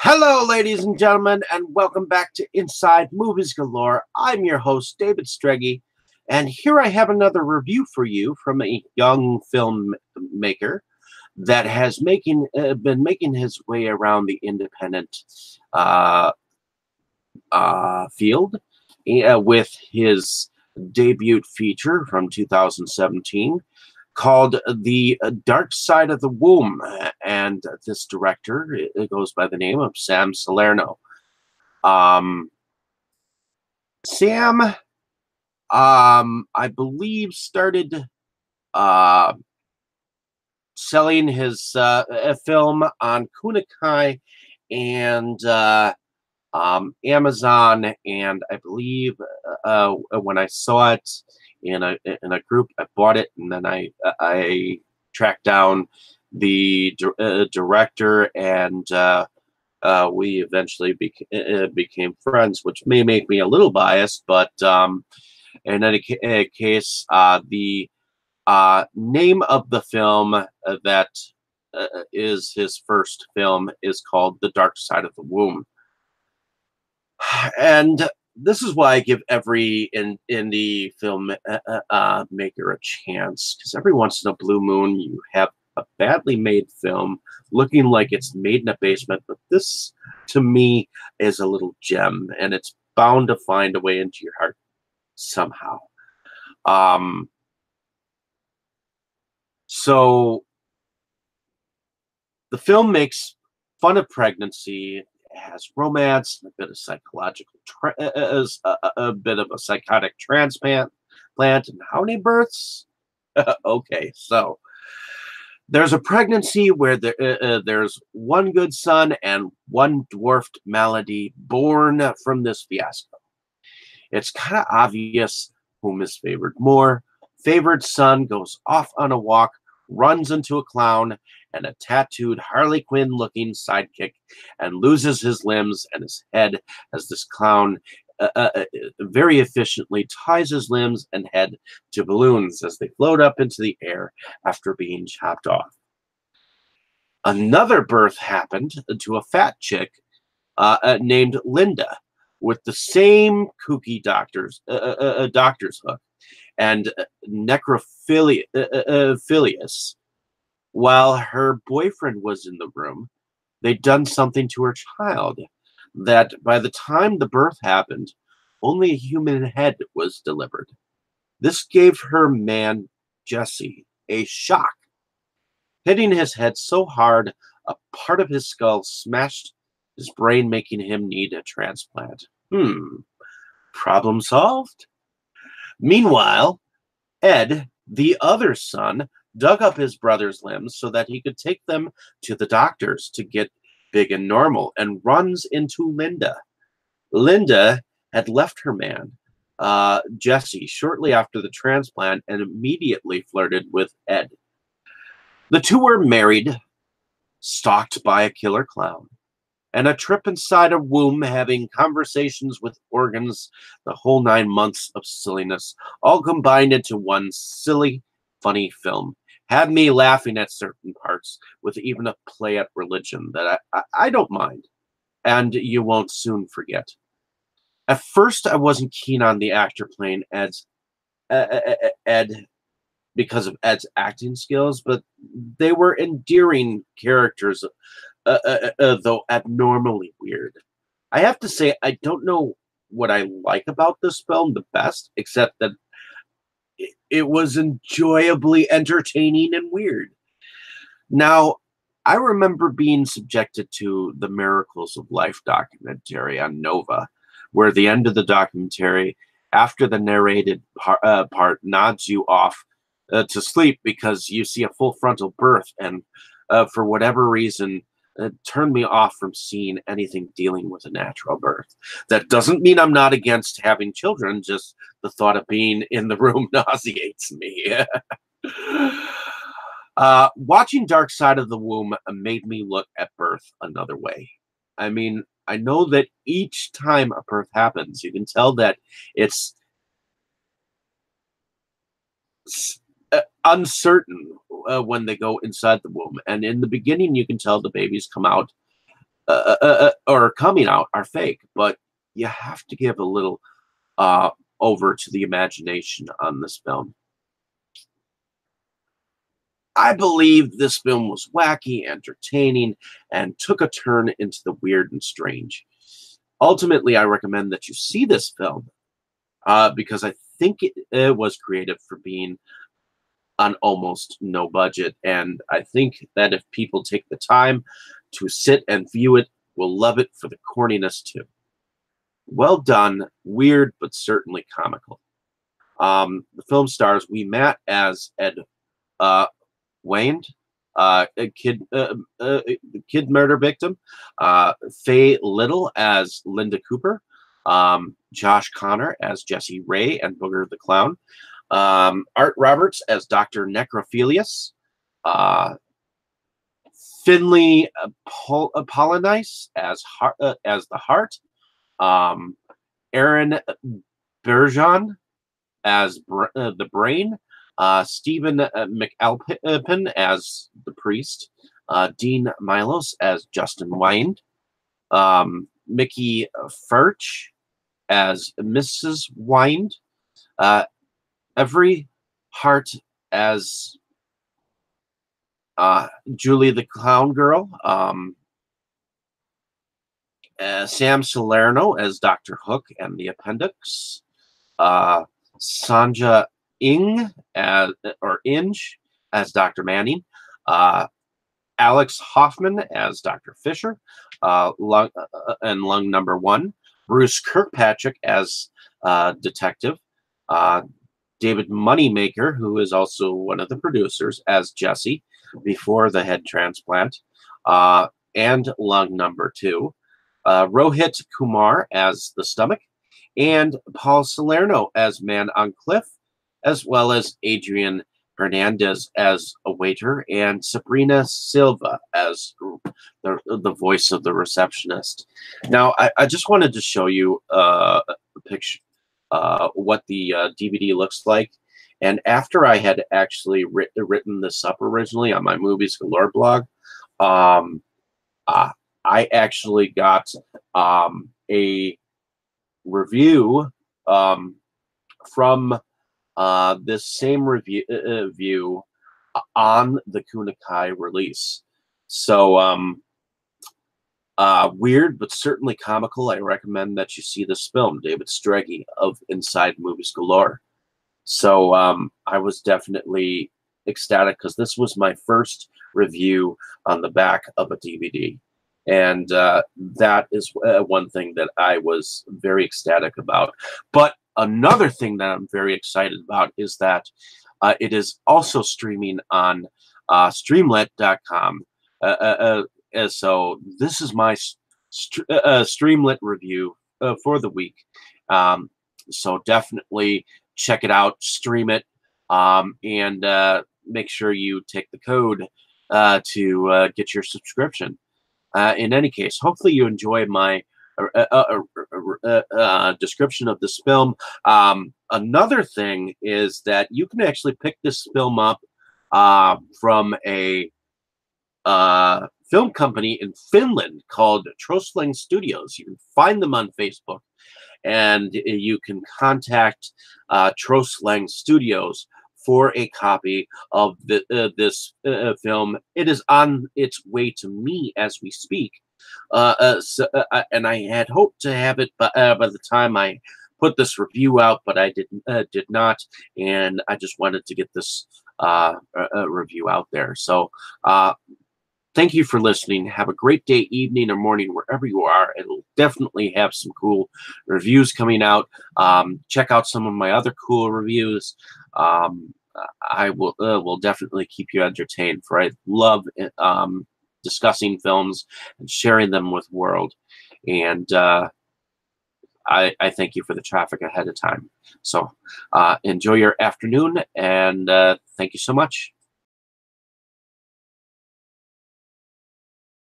Hello, ladies and gentlemen, and welcome back to Inside Movies Galore. I'm your host, David Streggy, and here I have another review for you from a young filmmaker that has been making his way around the independent uh, field with his debut feature from 2017 called The Dark Side of the Womb. And this director, it goes by the name of Sam Salerno. Sam, I believe, started uh, selling his film on Kunakai and Amazon, and I believe when I saw it in a group, I bought it, and then I tracked down the director, and we eventually became friends, which may make me a little biased, but in any case, the name of the film that is his first film is called The Dark Side of the Womb. And this is why I give every indie film maker a chance, because every once in a blue moon you have a badly made film looking like it's made in a basement, but this to me is a little gem, and it's bound to find a way into your heart somehow. So the film makes fun of pregnancy, has romance, a bit of psychological, a bit of a psychotic transplant, and how many births? Okay, so there's a pregnancy where there's one good son and one dwarfed malady born from this fiasco. It's kind of obvious whom is favored more. Favored son goes off on a walk, runs into a clown and a tattooed Harley Quinn looking sidekick, and loses his limbs and his head as this clown very efficiently ties his limbs and head to balloons as they float up into the air after being chopped off. Another birth happened to a fat chick named Linda with the same kooky doctor's hook and necrophilius. While her boyfriend was in the room, they'd done something to her child that by the time the birth happened, only a human head was delivered. This gave her man, Jesse, a shock, hitting his head so hard a part of his skull smashed his brain, making him need a transplant. Problem solved? Meanwhile, Ed, the other son, dug up his brother's limbs so that he could take them to the doctors to get big and normal, and runs into Linda. Linda had left her man, Jesse, shortly after the transplant and immediately flirted with Ed. The two were married, stalked by a killer clown, and a trip inside a womb, having conversations with organs, the whole 9 months of silliness, all combined into one silly, funny film. Had me laughing at certain parts, with even a play at religion that I don't mind, and you won't soon forget. At first, I wasn't keen on the actor playing Ed because of Ed's acting skills, but they were endearing characters, though abnormally weird. I have to say, I don't know what I like about this film the best, except that it was enjoyably entertaining and weird. Now, I remember being subjected to the Miracles of Life documentary on Nova, where the end of the documentary, after the narrated part, nods you off to sleep because you see a full frontal birth, and for whatever reason, turned me off from seeing anything dealing with a natural birth. That doesn't mean I'm not against having children, just the thought of being in the room nauseates me. Watching Dark Side of the Womb made me look at birth another way. I mean, I know that each time a birth happens, you can tell that it's uncertain when they go inside the womb. And in the beginning, you can tell the babies come out or coming out are fake, but you have to give a little uh, over to the imagination on this film. I believe this film was wacky, entertaining, and took a turn into the weird and strange. Ultimately, I recommend that you see this film because I think it was creative for being on almost no budget. And I think that if people take the time to sit and view it, will love it for the corniness too. Well done, weird, but certainly comical. The film stars Wee Matt as Ed Wayne, a kid murder victim, Faye Little as Linda Cooper, Josh Connor as Jesse Ray and Booger the Clown, Art Roberts as Dr. Necrophilius, uh, Finley Apollonice as the Heart, Aaron Bergeon as the Brain, Stephen McAlpin as the Priest, Dean Milos as Justin Wind, Mickey Furch as Mrs. Wind, Every Hart as Julie the Clown Girl, Sam Salerno as Dr. Hook and the Appendix, Sanja Inge as Dr. Manning, Alex Hoffman as Dr. Fisher, and lung number 1, Bruce Kirkpatrick as detective, David Moneymaker, who is also one of the producers, as Jesse before the head transplant, and lung number 2, Rohit Kumar as the stomach, and Paul Salerno as Man on Cliff, as well as Adrian Hernandez as a waiter, and Sabrina Silva as the voice of the receptionist. Now, I just wanted to show you a picture, what the DVD looks like. And after I had actually written this up originally on my Movies Galore blog, I actually got a review from this same review on the Kunakai release. So weird, but certainly comical. I recommend that you see this film, David Strege of Inside Movies Galore. So I was definitely ecstatic because this was my first review on the back of a DVD. And that is one thing that I was very ecstatic about. But another thing that I'm very excited about is that it is also streaming on streamlit.com. So this is my Streamlit review for the week. So definitely check it out, stream it, and make sure you take the code to get your subscription. In any case, hopefully you enjoy my description of this film. Another thing is that you can actually pick this film up from a film company in Finland called Trosling Studios. You can find them on Facebook, and you can contact Trosling Studios for a copy of this film. It is on its way to me as we speak. And I had hoped to have it by the time I put this review out, but I did not, and I just wanted to get this review out there. So thank you for listening. Have a great day, evening, or morning, wherever you are. It'll definitely have some cool reviews coming out. Check out some of my other cool reviews. I will definitely keep you entertained, for I love discussing films and sharing them with the world. And I thank you for the traffic ahead of time. So enjoy your afternoon, and thank you so much.